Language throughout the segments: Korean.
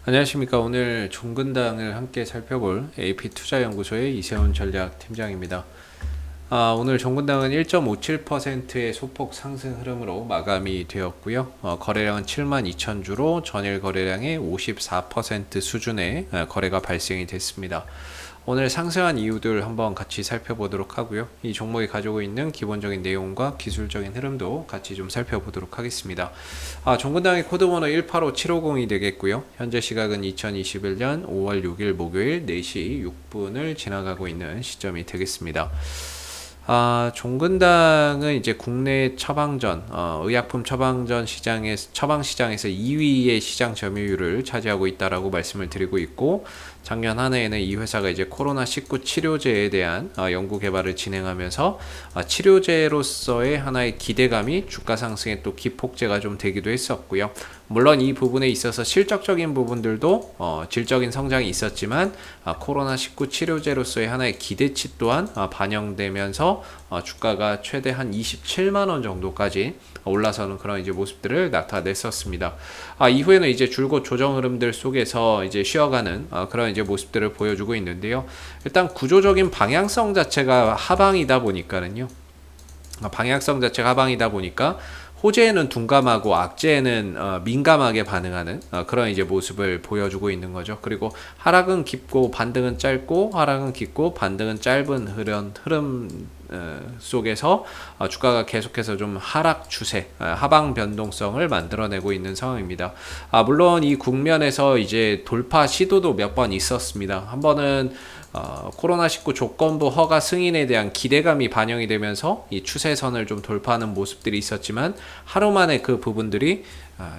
안녕하십니까. 오늘 종근당을 함께 살펴볼 AP투자연구소의 이세훈 전략팀장입니다. 오늘 종근당은 1.57%의 소폭 상승 흐름으로 마감이 되었고요. 거래량은 72,000주로 전일 거래량의 54% 수준의 거래가 발생이 됐습니다. 오늘 상승한 이유들 한번 같이 살펴보도록 하고요. 이 종목이 가지고 있는 기본적인 내용과 기술적인 흐름도 같이 좀 살펴보도록 하겠습니다. 종근당의 코드번호 185750이 되겠고요. 현재 시각은 2021년 5월 6일 목요일 4시 6분을 지나가고 있는 시점이 되겠습니다. 종근당은 이제 국내 처방전, 의약품 처방전 처방 시장에서 2위의 시장 점유율을 차지하고 있다라고 말씀을 드리고 있고, 작년 한 해에는 이 회사가 이제 코로나19 치료제에 대한 연구 개발을 진행하면서 치료제로서의 하나의 기대감이 주가 상승에 또 기폭제가 좀 되기도 했었고요. 물론 이 부분에 있어서 실적적인 부분들도 질적인 성장이 있었지만 코로나19 치료제로서의 하나의 기대치 또한 반영되면서 주가가 최대 한 27만원 정도까지 올라서는 그런 이제 모습들을 나타냈었습니다. 이후에는 이제 줄곧 조정 흐름들 속에서 이제 쉬어가는 그런 이제 모습들을 보여주고 있는데요. 일단 구조적인 방향성 자체가 하방이다 보니까는요. 방향성 자체가 하방이다 보니까 호재에는 둔감하고 악재에는 민감하게 반응하는 그런 이제 모습을 보여주고 있는 거죠. 그리고 하락은 깊고 반등은 짧고, 하락은 깊고 반등은 짧은 흐름 속에서 주가가 계속해서 좀 하락 추세, 하방 변동성을 만들어내고 있는 상황입니다. 물론 이 국면에서 이제 돌파 시도도 몇 번 있었습니다. 한 번은 코로나19 조건부 허가 승인에 대한 기대감이 반영이 되면서 이 추세선을 좀 돌파하는 모습들이 있었지만, 하루 만에 그 부분들이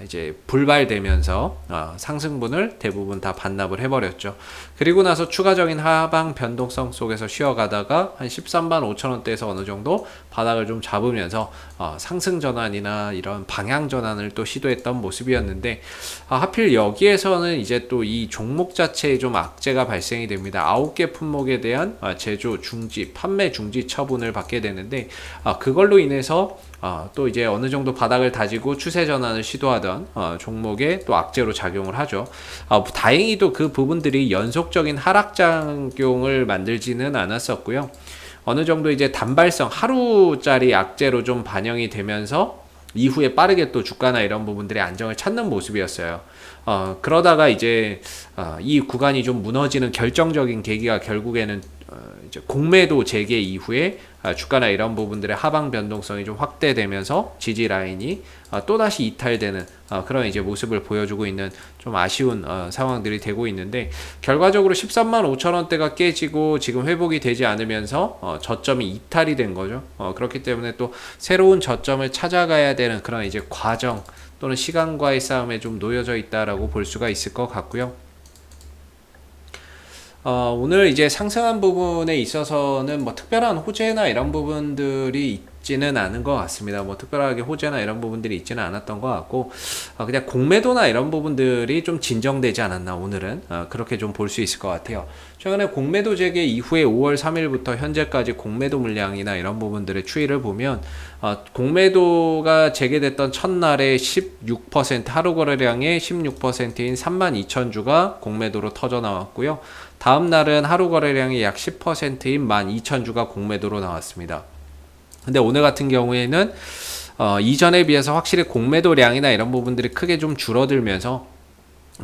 이제 불발되면서 상승분을 대부분 다 반납을 해버렸죠. 그리고 나서 추가적인 하방 변동성 속에서 쉬어가다가 한 13만 5천 원대에서 어느 정도 바닥을 좀 잡으면서 상승 전환이나 이런 방향 전환을 또 시도했던 모습이었는데, 하필 여기에서는 이제 또 이 종목 자체에 좀 악재가 발생이 됩니다. 9개 품목에 대한 제조 중지, 판매 중지 처분을 받게 되는데, 그걸로 인해서 또 이제 어느 정도 바닥을 다지고 추세 전환을 시도하던 종목에 또 악재로 작용을 하죠. 다행히도 그 부분들이 연속적인 하락작용을 만들지는 않았었고요. 어느 정도 이제 단발성 하루짜리 악재로 좀 반영이 되면서 이후에 빠르게 또 주가나 이런 부분들의 안정을 찾는 모습이었어요. 그러다가 이제 이 구간이 좀 무너지는 결정적인 계기가 결국에는 이제 공매도 재개 이후에 주가나 이런 부분들의 하방 변동성이 좀 확대되면서 지지 라인이 또다시 이탈되는 그런 이제 모습을 보여주고 있는 좀 아쉬운 상황들이 되고 있는데, 결과적으로 13만 5천 원대가 깨지고 지금 회복이 되지 않으면서 저점이 이탈이 된 거죠. 그렇기 때문에 또 새로운 저점을 찾아가야 되는 그런 이제 과정 또는 시간과의 싸움에 좀 놓여져 있다라고 볼 수가 있을 것 같고요. 오늘 이제 상승한 부분에 있어서는 뭐 특별한 호재나 이런 부분들이 있지는 않은 것 같습니다. 뭐 특별하게 호재나 이런 부분들이 있지는 않았던 것 같고, 그냥 공매도나 이런 부분들이 좀 진정되지 않았나 오늘은 그렇게 좀 볼 수 있을 것 같아요. 최근에 공매도 재개 이후에 5월 3일부터 현재까지 공매도 물량이나 이런 부분들의 추이를 보면 공매도가 재개됐던 첫날에 16% 하루 거래량의 16%인 32,000주가 공매도로 터져 나왔고요. 다음 날은 하루 거래량이 약 10%인 12,000주가 공매도로 나왔습니다. 근데 오늘 같은 경우에는 이전에 비해서 확실히 공매도량이나 이런 부분들이 크게 좀 줄어들면서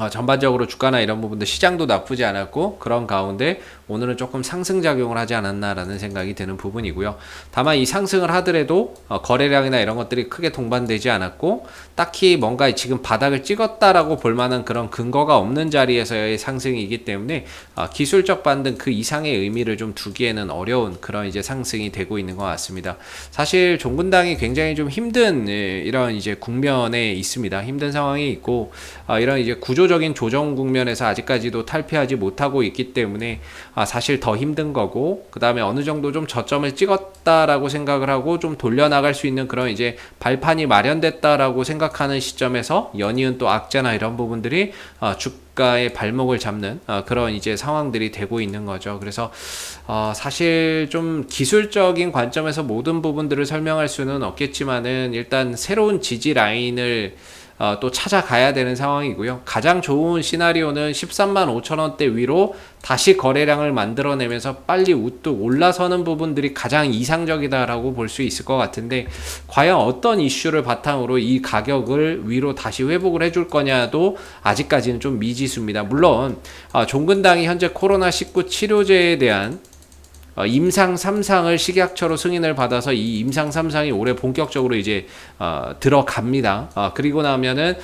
전반적으로 주가나 이런 부분들 시장도 나쁘지 않았고, 그런 가운데 오늘은 조금 상승작용을 하지 않았나라는 생각이 드는 부분이고요. 다만 이 상승을 하더라도 거래량이나 이런 것들이 크게 동반되지 않았고, 딱히 뭔가 지금 바닥을 찍었다라고 볼 만한 그런 근거가 없는 자리에서의 상승이기 때문에 기술적 반등 그 이상의 의미를 좀 두기에는 어려운 그런 이제 상승이 되고 있는 것 같습니다. 사실 종근당이 굉장히 좀 힘든 이런 이제 국면에 있습니다. 힘든 상황이 있고, 이런 이제 구조적인 조정 국면에서 아직까지도 탈피하지 못하고 있기 때문에 사실 더 힘든 거고, 그 다음에 어느 정도 좀 저점을 찍었다라고 생각을 하고 좀 돌려나갈 수 있는 그런 이제 발판이 마련됐다라고 생각하는 시점에서 연이은 또 악재나 이런 부분들이 주가의 발목을 잡는 그런 이제 상황들이 되고 있는 거죠. 그래서 사실 좀 기술적인 관점에서 모든 부분들을 설명할 수는 없겠지만은, 일단 새로운 지지 라인을 또 찾아가야 되는 상황이고요. 가장 좋은 시나리오는 13만 5천 원대 위로 다시 거래량을 만들어내면서 빨리 우뚝 올라서는 부분들이 가장 이상적이다라고 볼 수 있을 것 같은데, 과연 어떤 이슈를 바탕으로 이 가격을 위로 다시 회복을 해줄 거냐도 아직까지는 좀 미지수입니다. 물론 종근당이 현재 코로나19 치료제에 대한 임상 3상을 식약처로 승인을 받아서 이 임상 3상이 올해 본격적으로 이제 들어갑니다. 그리고 나면은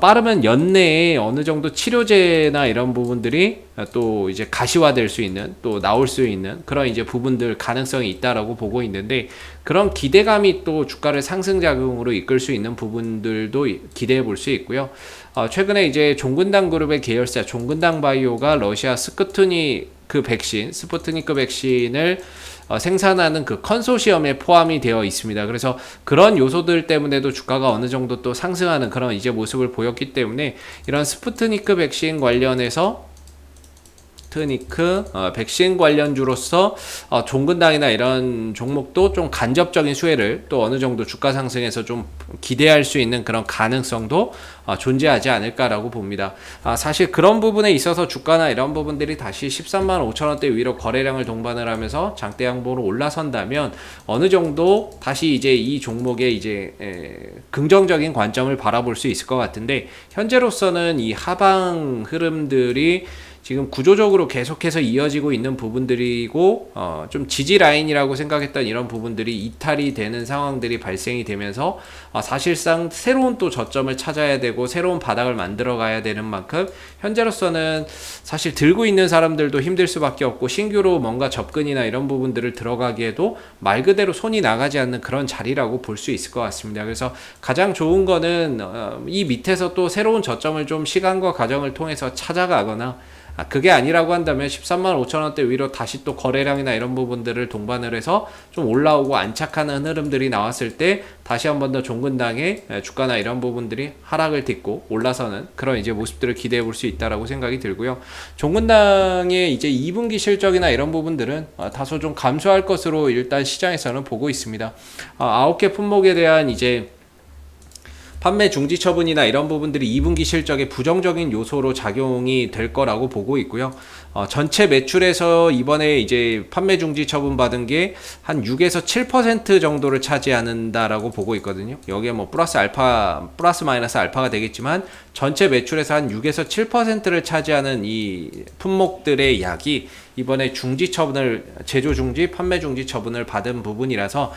빠르면 연내에 어느 정도 치료제나 이런 부분들이 또 이제 가시화될 수 있는, 또 나올 수 있는 그런 이제 부분들 가능성이 있다라고 보고 있는데, 그런 기대감이 또 주가를 상승 작용으로 이끌 수 있는 부분들도 기대해 볼 수 있고요. 최근에 이제 종근당 그룹의 계열사 종근당 바이오가 러시아 스푸트니크 백신을 생산하는 그 컨소시엄에 포함이 되어 있습니다. 그래서 그런 요소들 때문에도 주가가 어느 정도 또 상승하는 그런 이제 모습을 보였기 때문에, 이런 스푸트니크 백신 관련해서 백신 관련주로서 종근당이나 이런 종목도 좀 간접적인 수혜를 또 어느 정도 주가 상승에서 좀 기대할 수 있는 그런 가능성도 존재하지 않을까라고 봅니다. 사실 그런 부분에 있어서 주가나 이런 부분들이 다시 13만 5천 원대 위로 거래량을 동반을 하면서 장대 양보로 올라선다면 어느 정도 다시 이제 이 종목의 이제 긍정적인 관점을 바라볼 수 있을 것 같은데, 현재로서는 이 하방 흐름들이 지금 구조적으로 계속해서 이어지고 있는 부분들이고, 좀 지지 라인이라고 생각했던 이런 부분들이 이탈이 되는 상황들이 발생이 되면서 사실상 새로운 또 저점을 찾아야 되고 새로운 바닥을 만들어 가야 되는 만큼, 현재로서는 사실 들고 있는 사람들도 힘들 수밖에 없고, 신규로 뭔가 접근이나 이런 부분들을 들어가기에도 말 그대로 손이 나가지 않는 그런 자리라고 볼 수 있을 것 같습니다. 그래서 가장 좋은 거는 이 밑에서 또 새로운 저점을 좀 시간과 과정을 통해서 찾아가거나, 그게 아니라고 한다면 13만 5천 원대 위로 다시 또 거래량이나 이런 부분들을 동반을 해서 좀 올라오고 안착하는 흐름들이 나왔을 때 다시 한 번 더 종근당의 주가나 이런 부분들이 하락을 딛고 올라서는 그런 이제 모습들을 기대해 볼 수 있다라고 생각이 들고요. 종근당의 이제 2분기 실적이나 이런 부분들은 다소 좀 감소할 것으로 일단 시장에서는 보고 있습니다. 9개 품목에 대한 이제 판매 중지 처분이나 이런 부분들이 2분기 실적에 부정적인 요소로 작용이 될 거라고 보고 있고요. 전체 매출에서 이번에 이제 판매 중지 처분 받은 게 한 6에서 7% 정도를 차지한다라고 보고 있거든요. 여기에 뭐 플러스 마이너스 알파가 되겠지만, 전체 매출에서 한 6에서 7%를 차지하는 이 품목들의 약이 이번에 중지 처분을, 제조 중지, 판매 중지 처분을 받은 부분이라서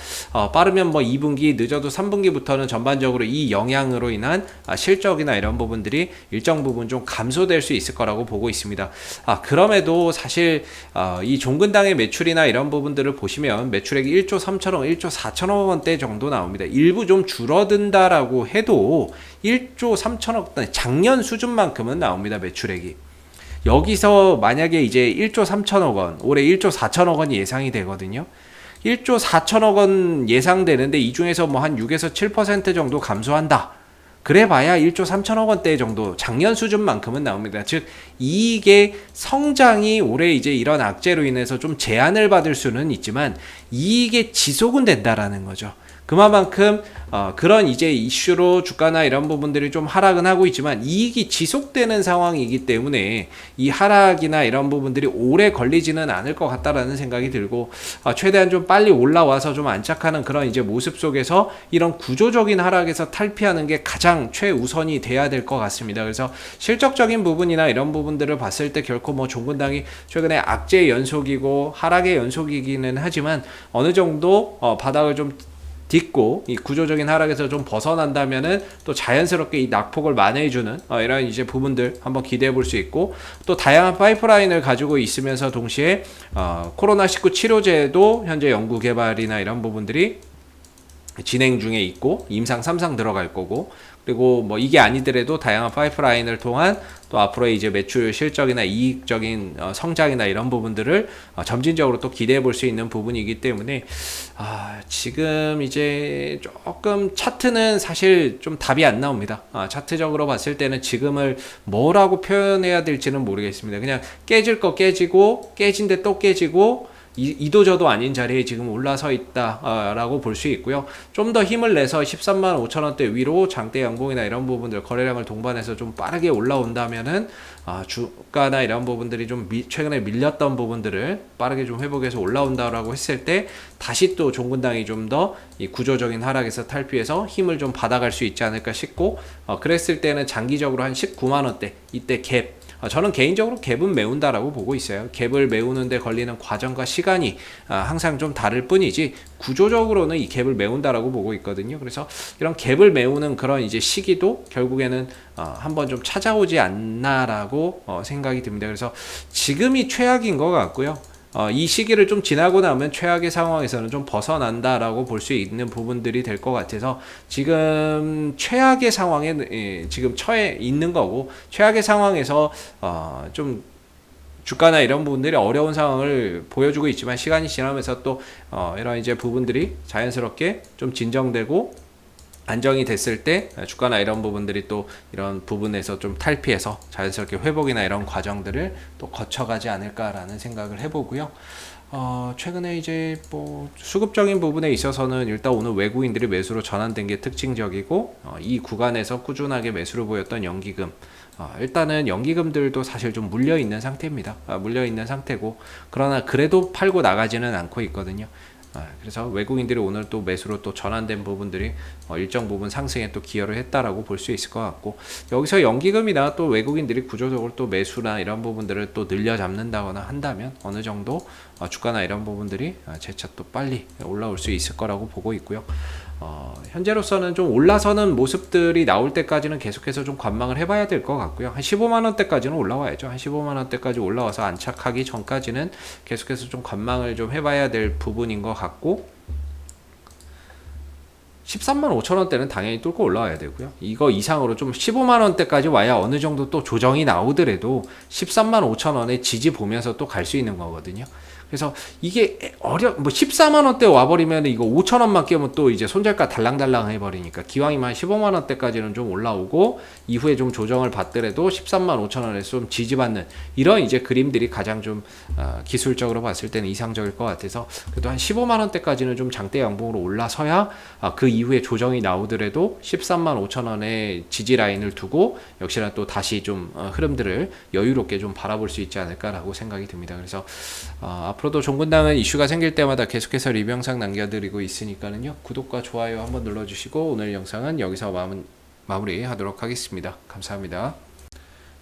빠르면 뭐 2분기, 늦어도 3분기부터는 전반적으로 이 영향으로 인한 실적이나 이런 부분들이 일정 부분 좀 감소될 수 있을 거라고 보고 있습니다. 그럼에도 사실 이 종근당의 매출이나 이런 부분들을 보시면 매출액이 1조 3천억, 1조 4천억 원대 정도 나옵니다. 일부 좀 줄어든다라고 해도 1조 3천억, 작년 수준만큼은 나옵니다, 매출액이. 여기서 만약에 이제 1조 3천억 원, 올해 1조 4천억 원이 예상이 되거든요. 1조 4천억 원 예상되는데 이 중에서 뭐 한 6에서 7% 정도 감소한다. 그래봐야 1조 3천억 원대 정도, 작년 수준만큼은 나옵니다. 즉 이익의 성장이 올해 이제 이런 악재로 인해서 좀 제한을 받을 수는 있지만 이익의 지속은 된다라는 거죠. 그만큼 그런 이제 이슈로 주가나 이런 부분들이 좀 하락은 하고 있지만 이익이 지속되는 상황이기 때문에 이 하락이나 이런 부분들이 오래 걸리지는 않을 것 같다라는 생각이 들고, 최대한 좀 빨리 올라와서 좀 안착하는 그런 이제 모습 속에서 이런 구조적인 하락에서 탈피하는 게 가장 최우선이 돼야 될 것 같습니다. 그래서 실적적인 부분이나 이런 부분들을 봤을 때 결코 뭐 종근당이 최근에 악재의 연속이고 하락의 연속이기는 하지만 어느 정도 바닥을 좀 딛고 이 구조적인 하락에서 좀 벗어난다면은 또 자연스럽게 이 낙폭을 만회해주는 이런 이제 부분들 한번 기대해 볼 수 있고, 또 다양한 파이프라인을 가지고 있으면서 동시에 코로나19 치료제도 현재 연구 개발이나 이런 부분들이 진행 중에 있고 임상 3상 들어갈 거고, 그리고 뭐 이게 아니더라도 다양한 파이프라인을 통한 또 앞으로의 이제 매출 실적이나 이익적인 성장이나 이런 부분들을 점진적으로 또 기대해 볼 수 있는 부분이기 때문에 지금 이제 조금 차트는 사실 좀 답이 안 나옵니다. 차트적으로 봤을 때는 지금을 뭐라고 표현해야 될지는 모르겠습니다. 그냥 깨질 거 깨지고, 깨진데 또 깨지고, 이도저도 아닌 자리에 지금 올라서 있다라고 볼 수 있고요. 좀 더 힘을 내서 13만 5천 원대 위로 장대 양봉이나 이런 부분들 거래량을 동반해서 좀 빠르게 올라온다면은 주가나 이런 부분들이 좀 최근에 밀렸던 부분들을 빠르게 좀 회복해서 올라온다라고 했을 때 다시 또 종근당이 좀 더 이 구조적인 하락에서 탈피해서 힘을 좀 받아갈 수 있지 않을까 싶고, 그랬을 때는 장기적으로 한 19만 원대 이때 갭, 저는 개인적으로 갭은 메운다라고 보고 있어요. 갭을 메우는데 걸리는 과정과 시간이 항상 좀 다를 뿐이지 구조적으로는 이 갭을 메운다라고 보고 있거든요. 그래서 이런 갭을 메우는 그런 이제 시기도 결국에는 한번 좀 찾아오지 않나라고 생각이 듭니다. 그래서 지금이 최악인 것 같고요. 이 시기를 좀 지나고 나면 최악의 상황에서는 좀 벗어난다라고 볼 수 있는 부분들이 될 것 같아서 지금 최악의 상황에 지금 처해 있는 거고, 최악의 상황에서 좀 주가나 이런 부분들이 어려운 상황을 보여주고 있지만 시간이 지나면서 또 이런 이제 부분들이 자연스럽게 좀 진정되고 안정이 됐을 때 주가나 이런 부분들이 또 이런 부분에서 좀 탈피해서 자연스럽게 회복이나 이런 과정들을 또 거쳐가지 않을까라는 생각을 해보고요. 최근에 이제 뭐 수급적인 부분에 있어서는 일단 오늘 외국인들이 매수로 전환된 게 특징적이고, 이 구간에서 꾸준하게 매수를 보였던 연기금, 일단은 연기금들도 사실 좀 물려있는 상태입니다. 물려있는 상태고, 그러나 그래도 팔고 나가지는 않고 있거든요. 그래서 외국인들이 오늘 또 매수로 또 전환된 부분들이 일정 부분 상승에 또 기여를 했다라고 볼 수 있을 것 같고, 여기서 연기금이나 또 외국인들이 구조적으로 또 매수나 이런 부분들을 또 늘려 잡는다거나 한다면 어느 정도 주가나 이런 부분들이 재차 또 빨리 올라올 수 있을 거라고 보고 있고요. 현재로서는 좀 올라서는 모습들이 나올 때까지는 계속해서 좀 관망을 해봐야 될 것 같고요. 한 15만 원대까지는 올라와야죠. 한 15만 원대까지 올라와서 안착하기 전까지는 계속해서 좀 관망을 좀 해봐야 될 부분인 것 같고, 13만 5천 원대는 당연히 뚫고 올라와야 되고요. 이거 이상으로 좀 15만 원대까지 와야 어느 정도 또 조정이 나오더라도 13만 5천 원에 지지 보면서 또 갈 수 있는 거거든요. 그래서 이게 뭐 14만 원대 와버리면 이거 5천 원만 끼면 또 이제 손절가 달랑달랑 해버리니까 기왕이면 15만 원대까지는 좀 올라오고 이후에 좀 조정을 받더라도 13만 5천 원에서 좀 지지받는 이런 이제 그림들이 가장 좀 기술적으로 봤을 때는 이상적일 것 같아서, 그래도 한 15만 원대까지는 좀 장대 양봉으로 올라서야 그 이후에 조정이 나오더라도 13만 5천 원의 지지 라인을 두고 역시나 또 다시 좀 흐름들을 여유롭게 좀 바라볼 수 있지 않을까라고 생각이 듭니다. 그래서 앞으로도 종근당은 이슈가 생길 때마다 계속해서 리뷰 영상 남겨드리고 있으니까는요, 구독과 좋아요 한번 눌러주시고 오늘 영상은 여기서 마무리하도록 하겠습니다. 감사합니다.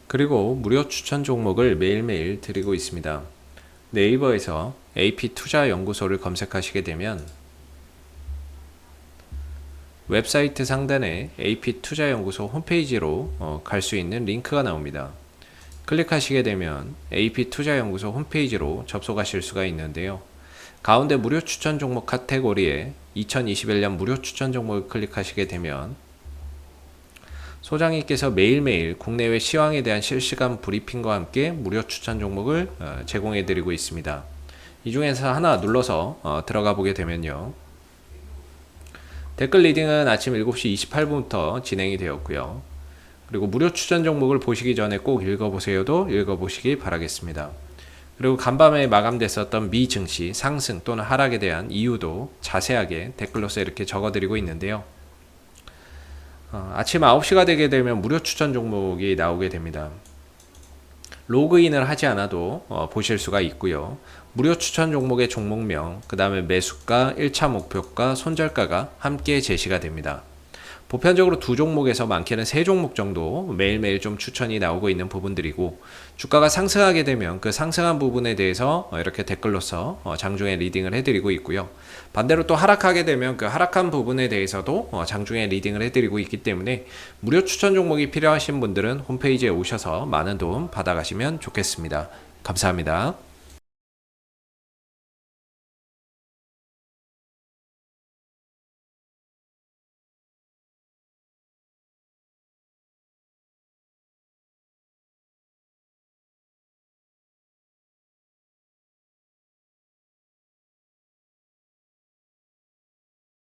그리고 무료 추천 종목을 매일매일 드리고 있습니다. 네이버에서 AP투자연구소를 검색하시게 되면 웹사이트 상단에 AP투자연구소 홈페이지로 갈 수 있는 링크가 나옵니다. 클릭하시게 되면 AP투자연구소 홈페이지로 접속하실 수가 있는데요. 가운데 무료 추천 종목 카테고리에 2021년 무료 추천 종목을 클릭하시게 되면 소장님께서 매일매일 국내외 시황에 대한 실시간 브리핑과 함께 무료 추천 종목을 제공해 드리고 있습니다. 이 중에서 하나 눌러서 들어가 보게 되면요, 댓글 리딩은 아침 7시 28분부터 진행이 되었고요. 그리고 무료 추천 종목을 보시기 전에 꼭 읽어보세요도 읽어보시기 바라겠습니다. 그리고 간밤에 마감됐었던 미 증시 상승 또는 하락에 대한 이유도 자세하게 댓글로서 이렇게 적어드리고 있는데요. 아침 9시가 되게 되면 무료 추천 종목이 나오게 됩니다. 로그인을 하지 않아도 보실 수가 있고요. 무료 추천 종목의 종목명, 그 다음에 매수가, 1차 목표가, 손절가가 함께 제시가 됩니다. 보편적으로 두 종목에서 많게는 세 종목 정도 매일매일 좀 추천이 나오고 있는 부분들이고, 주가가 상승하게 되면 그 상승한 부분에 대해서 이렇게 댓글로서 장중에 리딩을 해드리고 있고요. 반대로 또 하락하게 되면 그 하락한 부분에 대해서도 장중에 리딩을 해드리고 있기 때문에 무료 추천 종목이 필요하신 분들은 홈페이지에 오셔서 많은 도움 받아가시면 좋겠습니다. 감사합니다.